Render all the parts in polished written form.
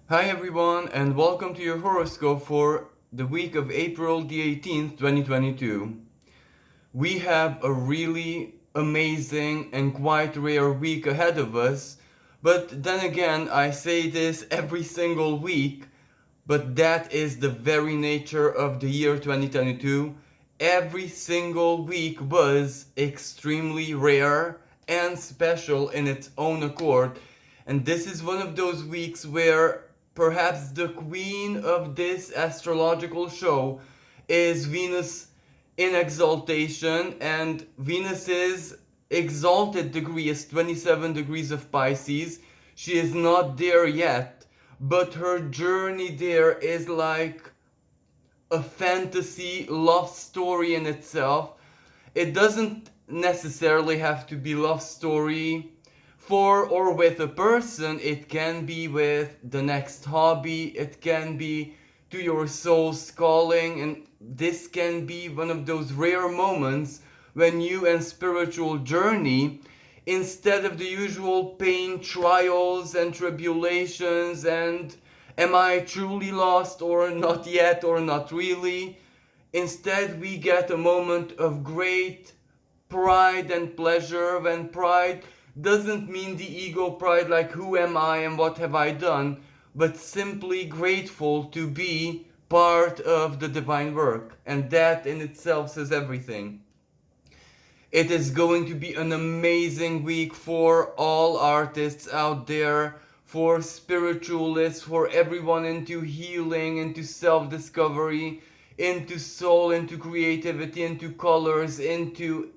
Hi everyone, and welcome to your horoscope for the week of April the 18th, 2022. We have a really amazing and quite rare week ahead of us, but then again, I say this every single week, but that is the very nature of the year 2022. Every single week was extremely rare and special in its own accord. And this is one of those weeks where perhaps the queen of this astrological show is Venus in exaltation, and Venus's exalted degree is 27 degrees of Pisces. She is not there yet, but her journey there is like a fantasy love story in itself. It doesn't necessarily have to be love story for or with a person. It can be with the next hobby, it can be to your soul's calling, and this can be one of those rare moments when you and spiritual journey, instead of the usual pain, trials and tribulations and am I truly lost or not yet or not really, instead we get a moment of great pride and pleasure. When pride doesn't mean the ego pride like who am I and what have I done, but simply grateful to be part of the divine work, and that in itself says everything. It is going to be an amazing week for all artists out there, for spiritualists, for everyone into healing, into self discovery, into soul, into creativity, into colors, into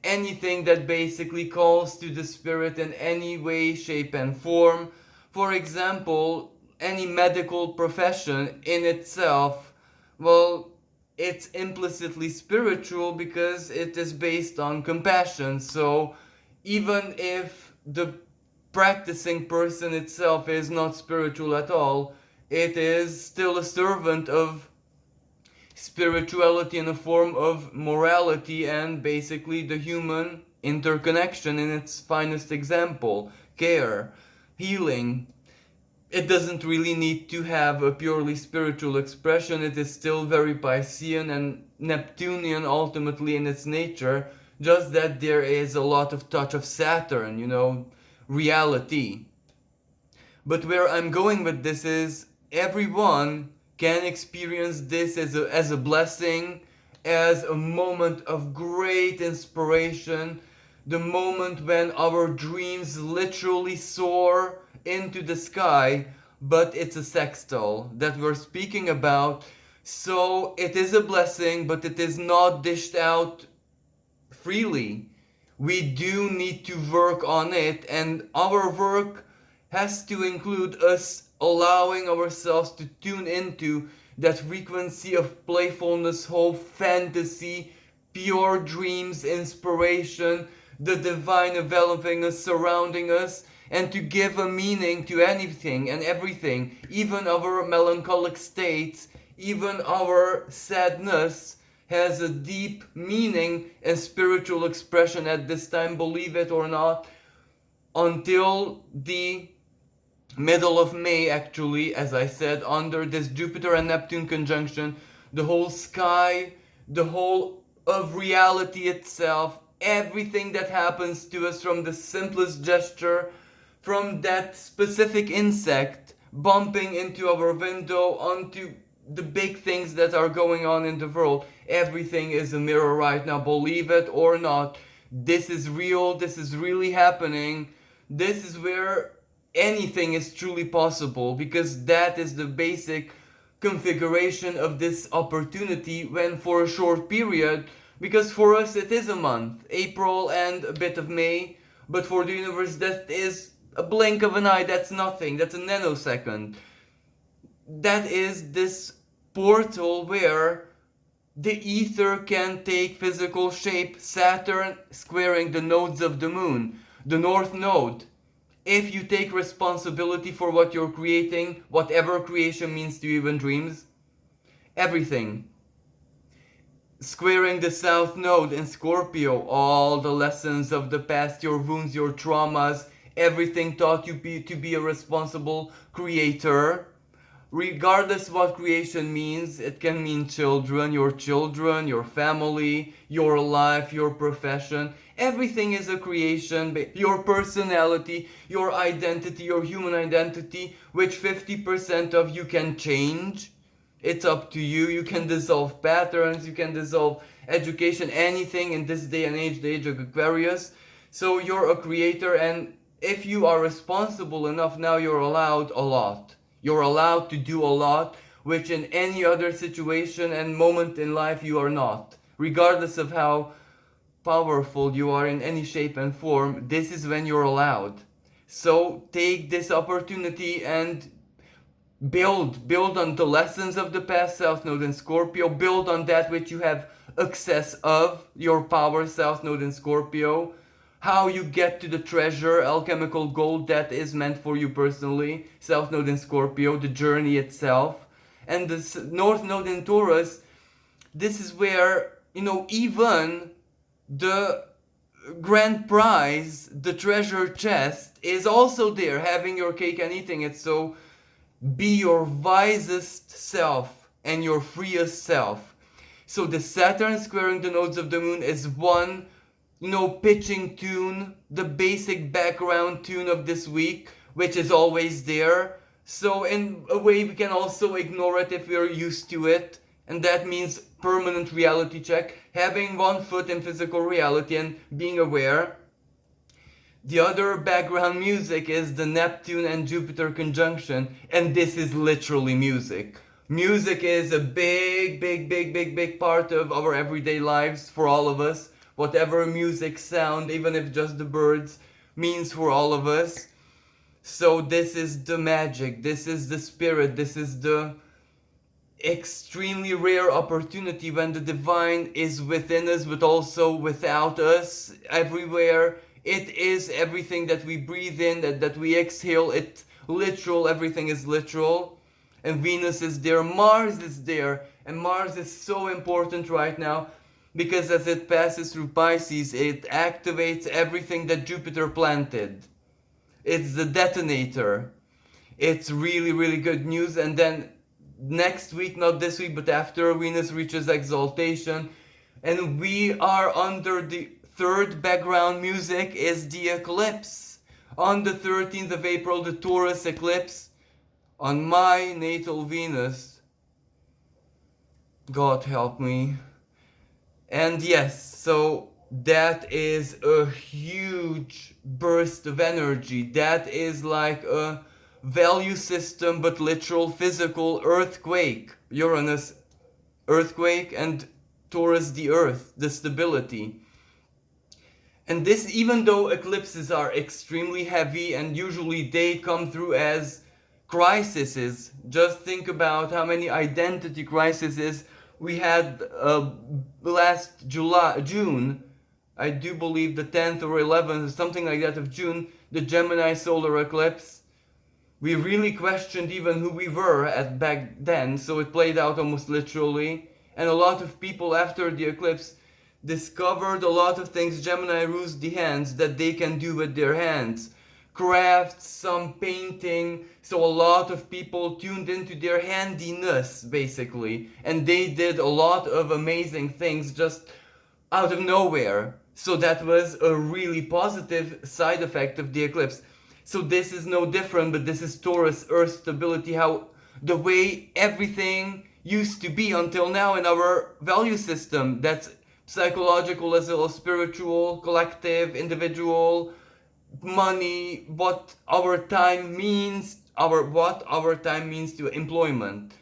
anything that basically calls to the spirit in any way, shape, and form. For example, any medical profession in itself, well, it's implicitly spiritual because it is based on compassion. So even if the practicing person itself is not spiritual at all, it is still a servant of spirituality in a form of morality and basically the human interconnection in its finest example, care, healing. It doesn't really need to have a purely spiritual expression. It is still very Piscean and Neptunian ultimately in its nature, just that there is a lot of touch of Saturn, reality. But where I'm going with this is everyone can experience this as a blessing, as a moment of great inspiration, the moment when our dreams literally soar into the sky, but it's a sextile that we're speaking about. So it is a blessing, but it is not dished out freely. We do need to work on it, and our work has to include us allowing ourselves to tune into that frequency of playfulness, hope, fantasy, pure dreams, inspiration, the divine enveloping us, surrounding us, and to give a meaning to anything and everything, even our melancholic states, even our sadness has a deep meaning and spiritual expression at this time, believe it or not, until the middle of May, actually, as I said, under this Jupiter and Neptune conjunction, the whole sky, the whole of reality itself, everything that happens to us, from the simplest gesture, from that specific insect bumping into our window, onto the big things that are going on in the world. Everything is a mirror right now, believe it or not. This is real, this is really happening. This is where anything is truly possible, because that is the basic configuration of this opportunity when for a short period, because for us it is a month, April and a bit of May, but for the universe that is a blink of an eye, that's nothing, that's a nanosecond. That is this portal where the ether can take physical shape. Saturn squaring the nodes of the moon, the north node. If you take responsibility for what you're creating, whatever creation means to you in dreams, everything. Squaring the south node in Scorpio, all the lessons of the past, your wounds, your traumas, everything taught you to be a responsible creator. Regardless what creation means, it can mean children, your family, your life, your profession. Everything is a creation. Your personality, your identity, your human identity, which 50% of you can change. It's up to you. You can dissolve patterns, you can dissolve education, anything in this day and age, the age of Aquarius. So you're a creator, and if you are responsible enough, now you're allowed a lot. You're allowed to do a lot, which in any other situation and moment in life you are not. Regardless of how powerful you are in any shape and form, this is when you're allowed. So take this opportunity and build on the lessons of the past, South Node in Scorpio. Build on that which you have excess of, your power, South Node in Scorpio. How you get to the treasure, alchemical gold that is meant for you personally, South Node in Scorpio, the journey itself. And the North Node in Taurus, this is where, even the grand prize, the treasure chest, is also there, having your cake and eating it. So be your wisest self and your freest self. So the Saturn squaring the nodes of the moon is one, pitching tune, the basic background tune of this week, which is always there. So in a way we can also ignore it if we're used to it. And that means permanent reality check, having one foot in physical reality and being aware. The other background music is the Neptune and Jupiter conjunction, and this is literally music. Music is a big part of our everyday lives for all of us. Whatever music sound, even if just the birds, means for all of us. So this is the magic, this is the spirit, this is the extremely rare opportunity when the divine is within us but also without us, everywhere. It is everything that we breathe in, that we exhale. It's literal, everything is literal. And Venus is there, Mars is there, and Mars is so important right now because as it passes through Pisces, it activates everything that Jupiter planted. It's the detonator. It's really good news. And then next week, not this week, but after, Venus reaches exaltation, and we are under the third background music is the eclipse. On the 13th of April, the Taurus eclipse on my natal Venus. God help me. And yes, so that is a huge burst of energy. That is like a value system, but literal physical earthquake. Uranus, earthquake, and Taurus, the earth, the stability. And this, even though eclipses are extremely heavy and usually they come through as crises, just think about how many identity crises we had last June. I do believe the 10th or 11th, something like that of June, the Gemini solar eclipse. We really questioned even who we were at back then, so it played out almost literally. And a lot of people after the eclipse discovered a lot of things Gemini rules the hands that they can do with their hands. Crafts, some painting, so a lot of people tuned into their handiness basically. And they did a lot of amazing things just out of nowhere. So that was a really positive side effect of the eclipse. So this is no different, but this is Taurus, Earth stability, how the way everything used to be until now in our value system. That's psychological as well as spiritual, collective, individual, money, what our time means, what our time means to employment.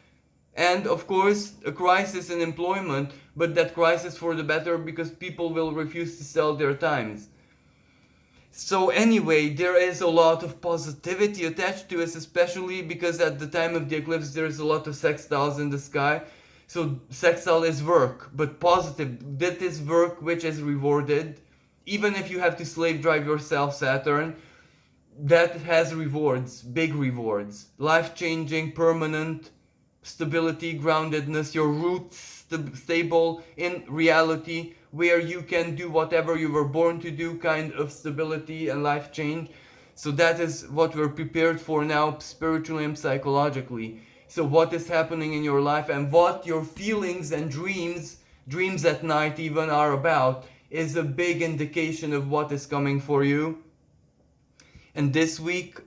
And of course, a crisis in employment, but that crisis for the better because people will refuse to sell their times. So anyway, there is a lot of positivity attached to us, especially because at the time of the eclipse there is a lot of sextiles in the sky. So sextile is work, but positive. That is work which is rewarded. Even if you have to slave drive yourself, Saturn, that has rewards, big rewards. Life-changing, permanent, stability, groundedness, your roots stable in reality, where you can do whatever you were born to do, kind of stability and life change. So that is what we're prepared for now, spiritually and psychologically. So what is happening in your life and what your feelings and dreams at night even are about, is a big indication of what is coming for you. And this week,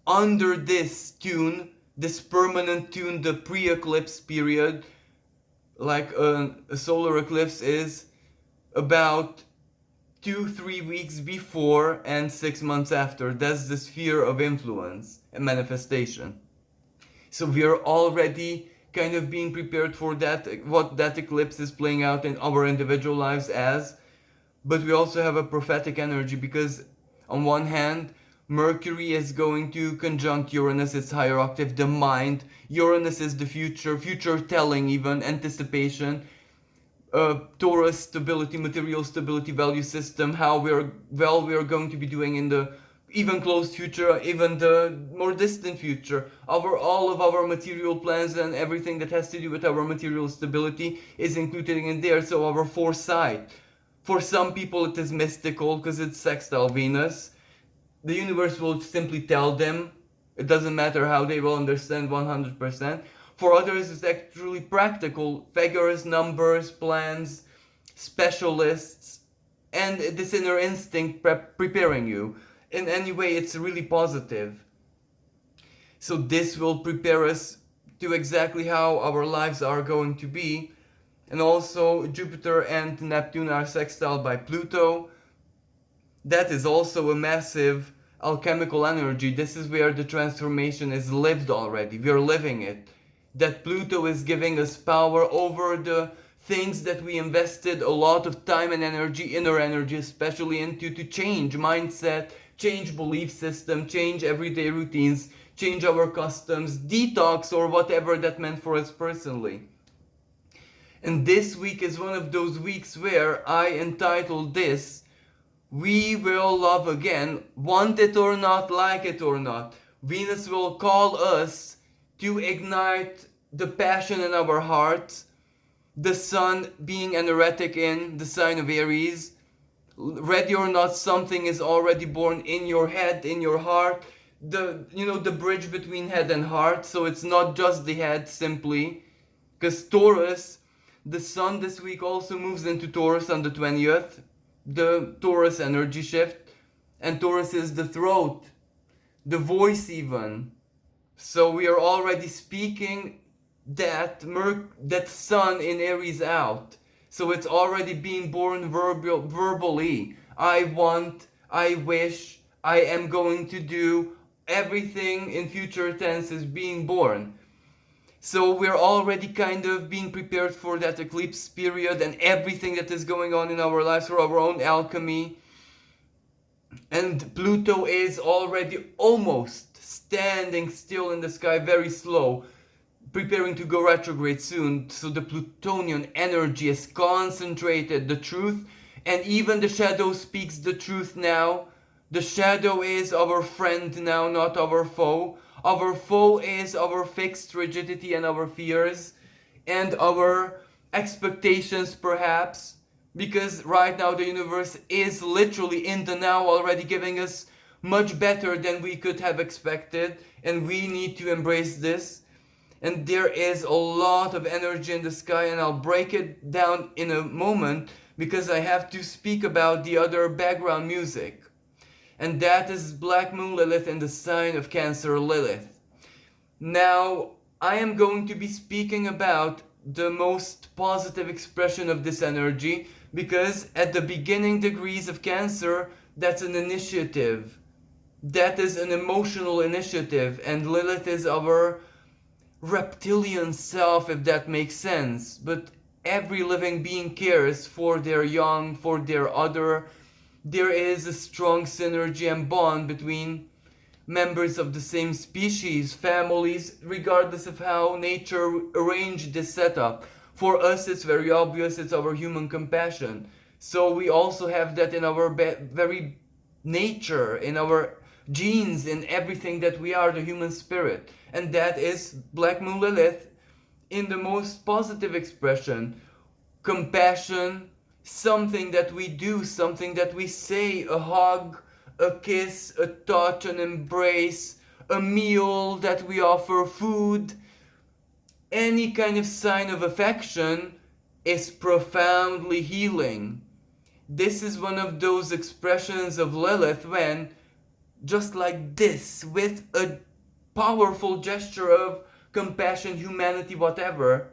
under this tune, this permanent tune, the pre-eclipse period, like a solar eclipse is about 2-3 weeks before and 6 months after. That's the sphere of influence and manifestation. So we are already kind of being prepared for that, what that eclipse is playing out in our individual lives as. But we also have a prophetic energy, because on one hand, Mercury is going to conjunct Uranus, its higher octave, the mind. Uranus is the future telling, even anticipation. Taurus, stability, material stability, value system, how we are going to be doing in the even close future, even the more distant future. All of our material plans and everything that has to do with our material stability is included in there. So our foresight. For some people it is mystical because it's sextile Venus. The universe will simply tell them. It doesn't matter how they will understand 100%. For others it's actually practical. Figures, numbers, plans, specialists, and this inner instinct preparing you. In any way, it's really positive. So this will prepare us to exactly how our lives are going to be. And also Jupiter and Neptune are sextile by Pluto. That is also a massive alchemical energy. This is where the transformation is lived already. We are living it. That Pluto is giving us power over the things that we invested a lot of time and energy, inner energy especially, into, to change mindset, change belief system, change everyday routines, change our customs, detox, or whatever that meant for us personally. And this week is one of those weeks where I entitled this, "We will love again, want it or not, like it or not." Venus will call us to ignite the passion in our hearts. The sun being energetic in the sign of Aries. Ready or not, something is already born in your head, in your heart. The bridge between head and heart. So it's not just the head simply. Because Taurus, the sun this week also moves into Taurus on the 20th. The Taurus energy shift. And Taurus is the throat, the voice even. So we are already speaking that sun in Aries out. So it's already being born verbally. I want, I wish, I am going to do. Everything in future tense is being born. So we're already kind of being prepared for that eclipse period and everything that is going on in our lives, for our own alchemy. And Pluto is already almost standing still in the sky, very slow, preparing to go retrograde soon. So the Plutonian energy is concentrated, the truth, and even the shadow speaks the truth now. The shadow is our friend now, not our foe. Our foe is our fixed rigidity and our fears and our expectations perhaps, because right now the universe is literally in the now already giving us much better than we could have expected, and we need to embrace this. And there is a lot of energy in the sky, and I'll break it down in a moment because I have to speak about the other background music. And that is Black Moon Lilith in the sign of Cancer Lilith. Now, I am going to be speaking about the most positive expression of this energy, because at the beginning degrees of Cancer, that's an initiative. That is an emotional initiative, and Lilith is our reptilian self, if that makes sense. But every living being cares for their young, for their other. There is a strong synergy and bond between members of the same species, families, regardless of how nature arranged this setup. For us, it's very obvious, it's our human compassion. So we also have that in our very nature, in our genes, in everything that we are, the human spirit. And that is Black Moon Lilith in the most positive expression. Compassion, something that we do, something that we say, a hug, a kiss, a touch, an embrace, a meal that we offer, food, any kind of sign of affection is profoundly healing. This is one of those expressions of Lilith when, just like this, with a powerful gesture of compassion, humanity, whatever,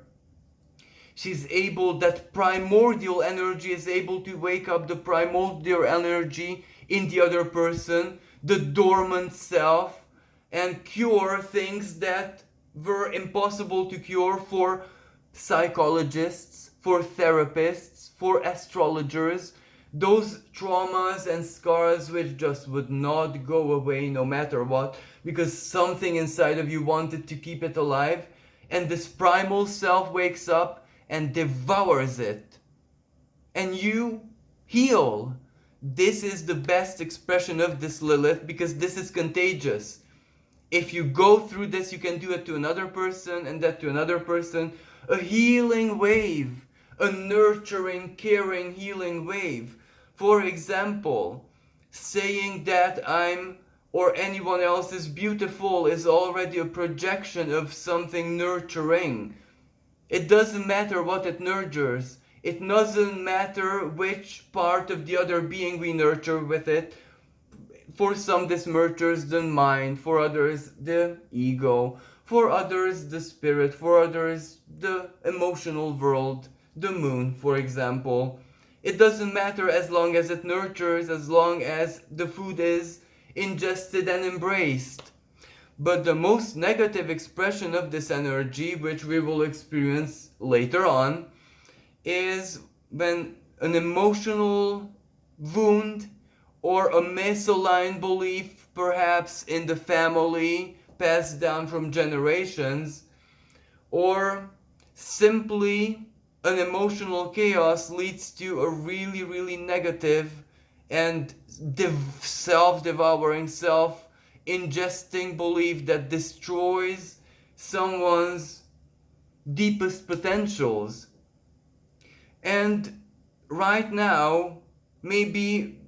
she's able, that primordial energy is able to wake up the primordial energy in the other person, the dormant self, and cure things that were impossible to cure for psychologists, for therapists, for astrologers. Those traumas and scars which just would not go away no matter what, because something inside of you wanted to keep it alive, and this primal self wakes up and devours it, and you heal. This is the best expression of this Lilith, because this is contagious. If you go through this, you can do it to another person, and that to another person. A healing wave, a nurturing, caring, healing wave. For example, saying that I'm or anyone else is beautiful is already a projection of something nurturing. It doesn't matter what it nurtures. It doesn't matter which part of the other being we nurture with it. For some, this nurtures the mind, for others, the ego, for others, the spirit, for others, the emotional world, the moon, for example. It doesn't matter as long as it nurtures, as long as the food is ingested and embraced. But the most negative expression of this energy, which we will experience later on, is when an emotional wound or a misaligned belief, perhaps in the family, passed down from generations, or simply an emotional chaos leads to a really, really negative and self-devouring, self-ingesting belief that destroys someone's deepest potentials. And right now, maybe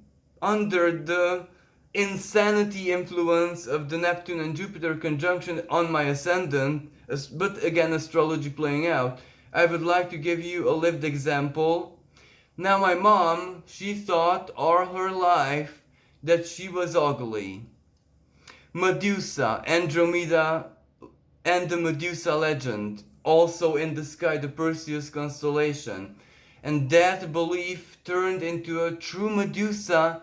under the insanity influence of the Neptune and Jupiter conjunction on my ascendant, but again astrology playing out, I would like to give you a lived example. Now my mom, she thought all her life that she was ugly. Medusa, Andromeda, and the Medusa legend, also in the sky, the Perseus constellation. And that belief turned into a true Medusa,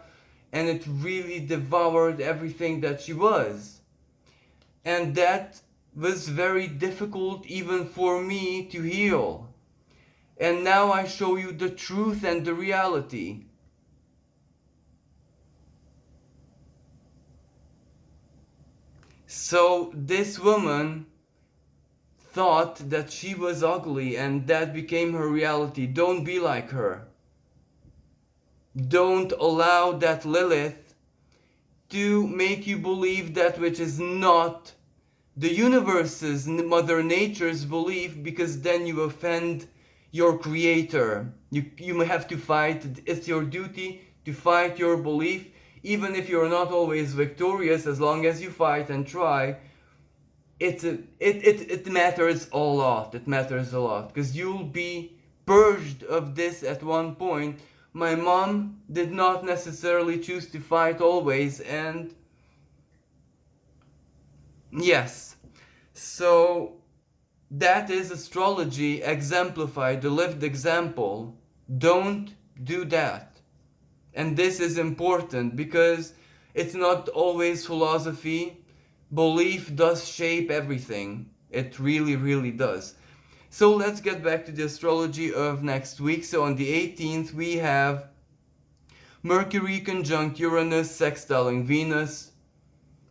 and it really devoured everything that she was. And that was very difficult even for me to heal. And now I show you the truth and the reality. So this woman thought that she was ugly, and that became her reality. Don't be like her. Don't allow that Lilith to make you believe that which is not the universe's, Mother Nature's belief, because then you offend your creator. You have to fight. It's your duty to fight your belief, even if you're not always victorious. As long as you fight and try, it matters a lot. It matters a lot, because you'll be purged of this at one point. My mom did not necessarily choose to fight always, and yes, so that is astrology exemplified, the lived example. Don't do that. And this is important because it's not always philosophy. Belief does shape everything. It really, really does. So let's get back to the astrology of next week. So on the 18th we have Mercury conjunct Uranus sextiling Venus.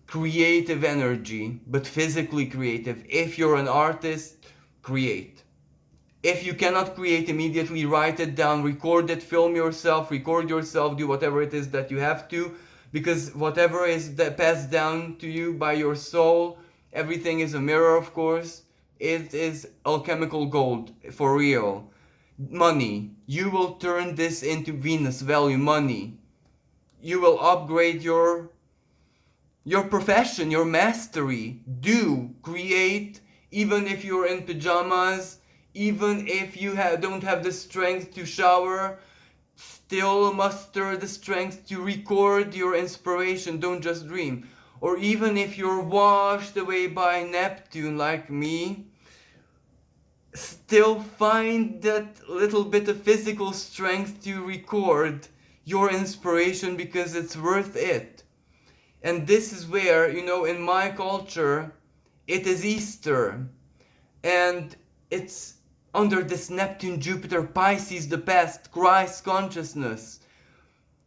Creative energy, but physically creative. If you're an artist, create. If you cannot create immediately, write it down, record it, film yourself, record yourself, do whatever it is that you have to, because whatever is passed down to you by your soul, everything is a mirror, of course. It is alchemical gold, for real. Money, you will turn this into Venus value, money. you will upgrade your profession, your mastery. Do create, even if you're in pajamas, even if you don't have the strength to shower, still muster the strength to record your inspiration. Don't just dream. Or even if you're washed away by Neptune like me, still find that little bit of physical strength to record your inspiration, because it's worth it. And this is where, in my culture, it is Easter. And it's under this Neptune, Jupiter, Pisces, the past, Christ consciousness,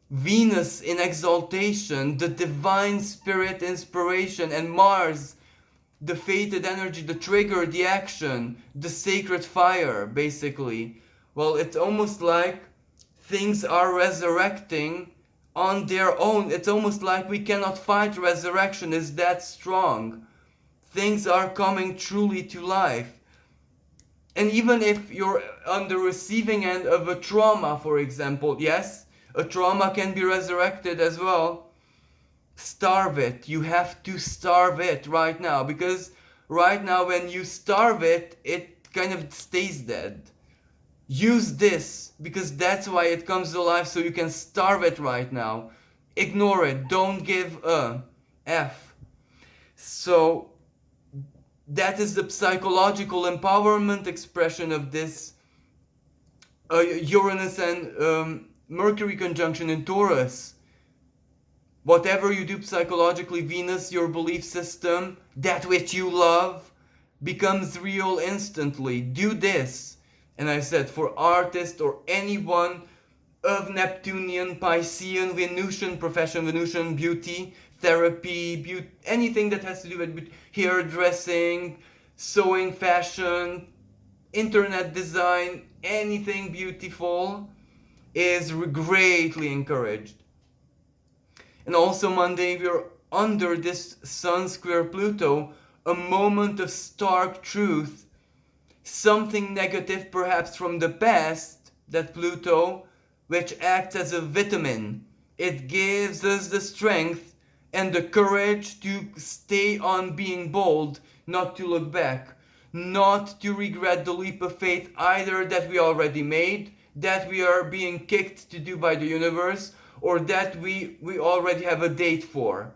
Venus in exaltation, the divine spirit inspiration, and Mars, the fated energy, the trigger, the action, the sacred fire, basically. Well, it's almost like things are resurrecting on their own. It's almost like we cannot fight resurrection, is that strong. Things are coming truly to life. And even if you're on the receiving end of a trauma, for example, yes, a trauma can be resurrected as well. Starve it. You have to starve it right now, because right now when you starve it, it kind of stays dead. Use this, because that's why it comes to life, so you can starve it right now. Ignore it. Don't give a F. So that is the psychological empowerment expression of this Uranus and Mercury conjunction in Taurus. Whatever you do psychologically, Venus, your belief system, that which you love, becomes real instantly. Do this. And I said, for artists or anyone of Neptunian, Piscean, Venusian profession, Venusian beauty, therapy, anything that has to do with hairdressing, sewing, fashion, internet design, anything beautiful is greatly encouraged. And also Monday, we're under this Sun square Pluto, a moment of stark truth, something negative perhaps from the past, that Pluto, which acts as a vitamin. It gives us the strength and the courage to stay on being bold, not to look back, not to regret the leap of faith either that we already made, that we are being kicked to do by the universe, or that we already have a date for.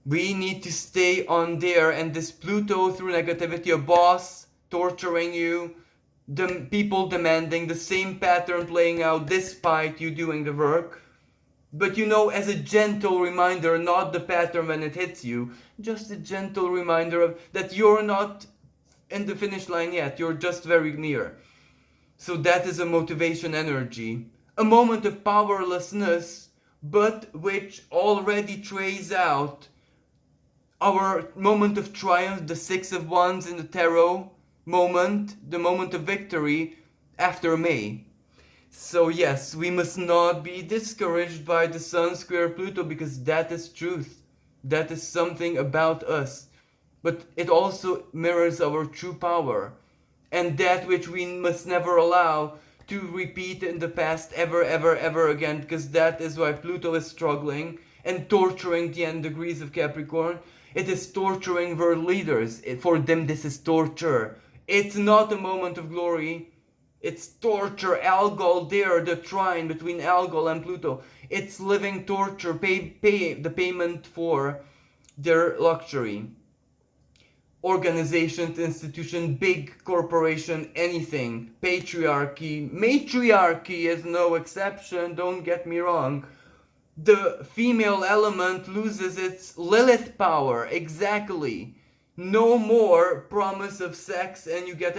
We need to stay on there, and this Pluto through negativity, a boss torturing you, the people demanding the same pattern playing out despite you doing the work. But as a gentle reminder, not the pattern when it hits you, just a gentle reminder of that you're not in the finish line yet, you're just very near. So that is a motivation energy. A moment of powerlessness, but which already trays out our moment of triumph, the Six of Wands in the tarot moment, the moment of victory after May. So yes, we must not be discouraged by the Sun square Pluto, because that is truth. That is something about us. But it also mirrors our true power, and that which we must never allow to repeat in the past ever, ever, ever again, because that is why Pluto is struggling and torturing the end degrees of Capricorn. It is torturing world leaders. For them, this is torture. It's not a moment of glory. It's torture. Algol there, the trine between Algol and Pluto. It's living torture. Pay the payment for their luxury. Organization, institution, big corporation, anything. Patriarchy. Matriarchy is no exception, don't get me wrong. The female element loses its Lilith power, exactly. No more promise of sex and you get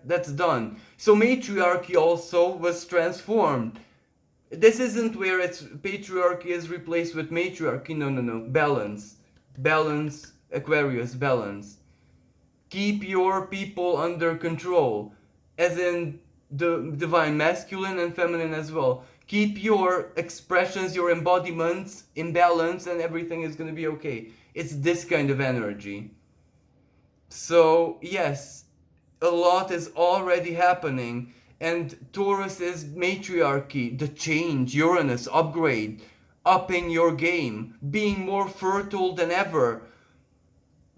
that's done. So matriarchy also was transformed. This isn't where patriarchy is replaced with matriarchy. No. Balance, Aquarius, balance. Keep your people under control, as in the divine masculine and feminine as well. Keep your expressions, your embodiments in balance, and everything is going to be okay. It's this kind of energy. So yes, a lot is already happening, and Taurus is matriarchy, the change, Uranus, upgrade, upping your game, being more fertile than ever,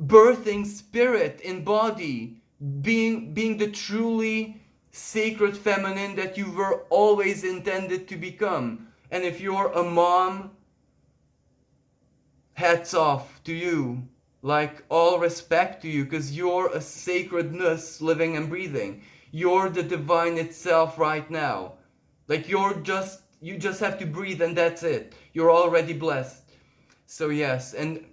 birthing spirit in body, being the truly sacred feminine that you were always intended to become. And if you're a mom, hats off to you. Like, all respect to you, because you're a sacredness living and breathing. You're the divine itself right now. Like, you just have to breathe and that's it. You're already blessed. So yes, and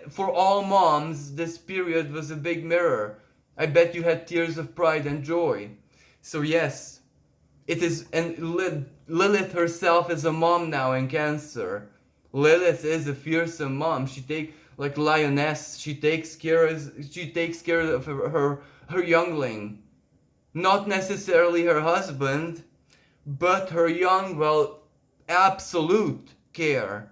for all moms, this period was a big mirror. I bet you had tears of pride and joy. So yes, it is, and Lilith herself is a mom now in Cancer. Lilith is a fearsome mom. She take like lioness. She takes care of her youngling, not necessarily her husband, but her young, well, absolute care.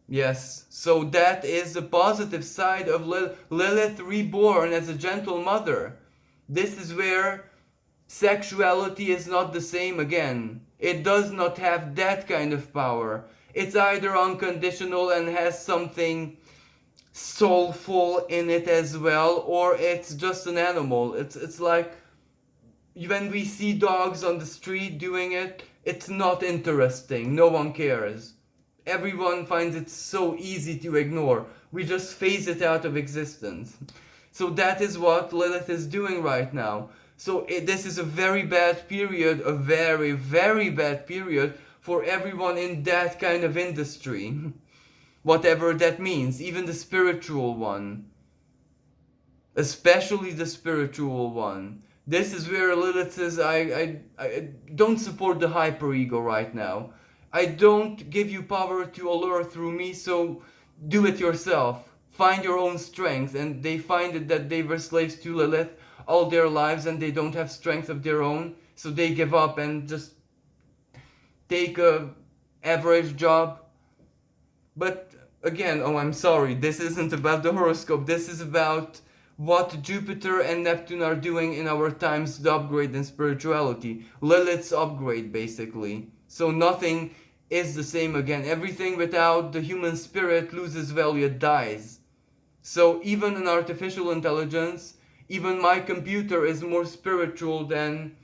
Yes, so that is the positive side of Lilith reborn as a gentle mother. This is where sexuality is not the same again. It does not have that kind of power. It's either unconditional and has something soulful in it as well, or it's just an animal. It's like when we see dogs on the street doing it, it's not interesting. No one cares. Everyone finds it so easy to ignore. We just phase it out of existence. So that is what Lilith is doing right now. So this is a very bad period, a very, very bad period for everyone in that kind of industry. Whatever that means, even the spiritual one. Especially the spiritual one. This is where Lilith says, I don't support the hyperego right now. I don't give you power to allure through me, so do it yourself. Find your own strength. And they find it that they were slaves to Lilith all their lives and they don't have strength of their own, so they give up and just take a average job. But again, oh, I'm sorry, this isn't about the horoscope. This is about what Jupiter and Neptune are doing in our times, the upgrade in spirituality. Lilith's upgrade, basically. So nothing is the same again. Everything without the human spirit loses value, it dies. So even an artificial intelligence, even my computer is more spiritual than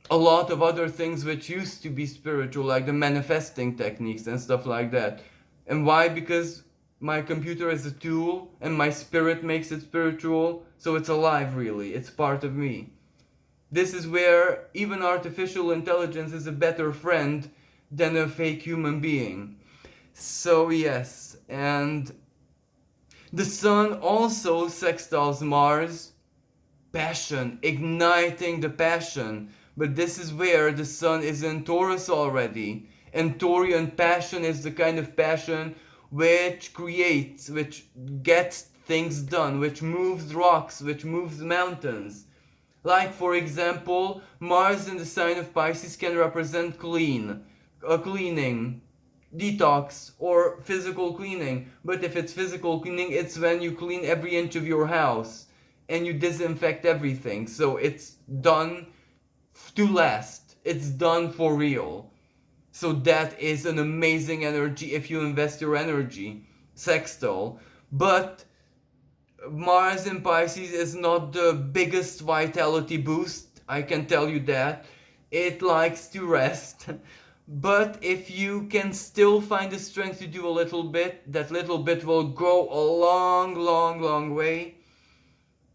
a lot of other things which used to be spiritual, like the manifesting techniques and stuff like that. And why? Because my computer is a tool and my spirit makes it spiritual, so it's alive really, it's part of me. This is where even artificial intelligence is a better friend than a fake human being. So yes, and the sun also sextiles Mars, passion, igniting the passion. But this is where the sun is in Taurus already. And Taurian passion is the kind of passion which creates, which gets things done, which moves rocks, which moves mountains. Like, for example, Mars in the sign of Pisces can represent cleaning, detox, or physical cleaning. But if it's physical cleaning, it's when you clean every inch of your house and you disinfect everything. So it's done to last. It's done for real. So that is an amazing energy if you invest your energy. Sextile. But Mars in Pisces is not the biggest vitality boost, I can tell you that. It likes to rest. But if you can still find the strength to do a little bit, that little bit will go a long, long, long way.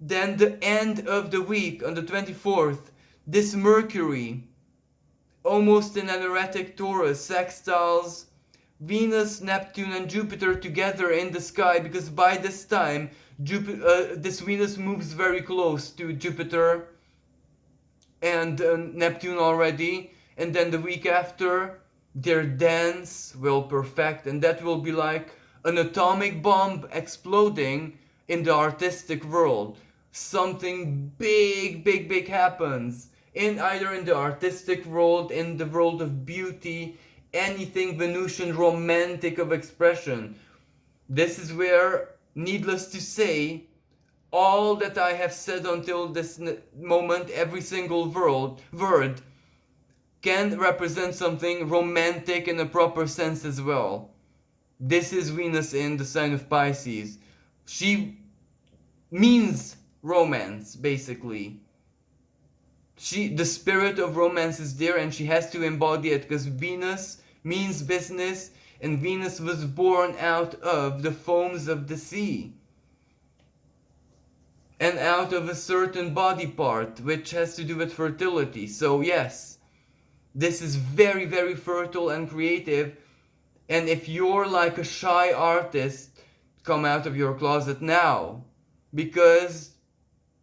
Then the end of the week, on the 24th, this Mercury, almost in an erratic Taurus, sextiles Venus, Neptune and Jupiter together in the sky, because by this time this Venus moves very close to Jupiter and Neptune already, and then the week after their dance will perfect, and that will be like an atomic bomb exploding in the artistic world. Something big, big, big happens in either in the artistic world, in the world of beauty, anything Venusian romantic of expression. This is where, needless to say, all that I have said until this moment, every single word, can represent something romantic in a proper sense as well. This is Venus in the sign of Pisces. She means romance, basically. The spirit of romance is there, and she has to embody it, because Venus means business, and Venus was born out of the foams of the sea and out of a certain body part which has to do with fertility. So yes, this is very, very fertile and creative. And if you're like a shy artist, come out of your closet now, because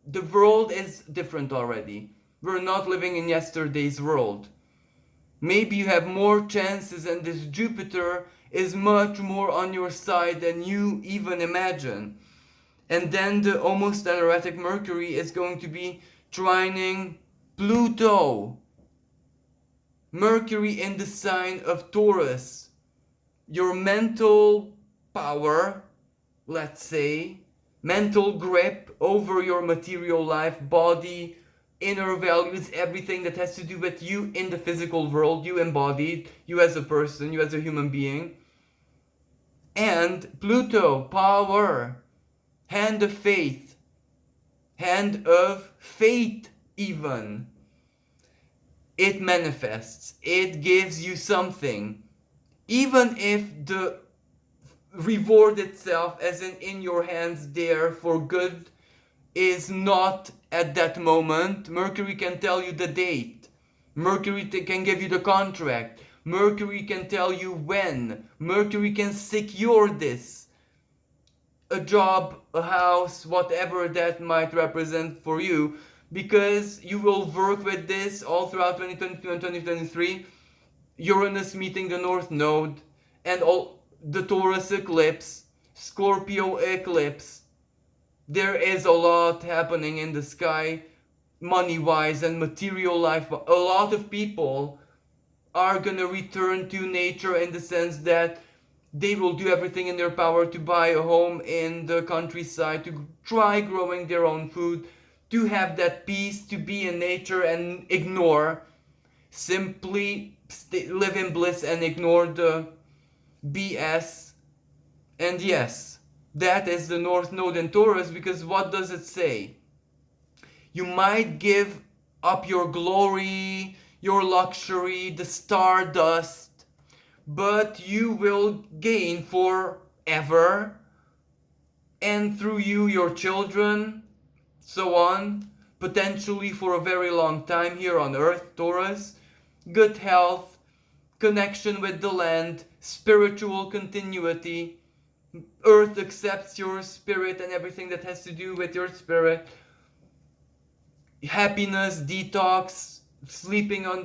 the world is different already. We're not living in yesterday's world. Maybe you have more chances, and this Jupiter is much more on your side than you even imagine. And then the almost erratic Mercury is going to be trining Pluto. Mercury in the sign of Taurus. Your mental power, let's say, mental grip over your material life, body, inner values, everything that has to do with you in the physical world, you embodied, you as a person, you as a human being. And Pluto, power, hand of faith, hand of fate even. It manifests, it gives you something. Even if the reward itself, as in your hands there for good, is not at that moment. Mercury can tell you the date. Mercury can give you the contract. Mercury can tell you when. Mercury can secure this. A job, a house, whatever that might represent for you, because you will work with this all throughout 2022 and 2023. Uranus meeting the North Node, and all the Taurus eclipse, Scorpio eclipse. There is a lot happening in the sky, money-wise and material life. A lot of people are gonna return to nature, in the sense that they will do everything in their power to buy a home in the countryside, to try growing their own food, to have that peace, to be in nature and simply live in bliss and ignore the BS. And yes, that is the North Node in Taurus, because what does it say? You might give up your glory, your luxury, the stardust, but you will gain forever, and through you, your children, so on, potentially for a very long time here on Earth, Taurus. Good health, connection with the land, spiritual continuity. Earth accepts your spirit and everything that has to do with your spirit. Happiness, detox, sleeping on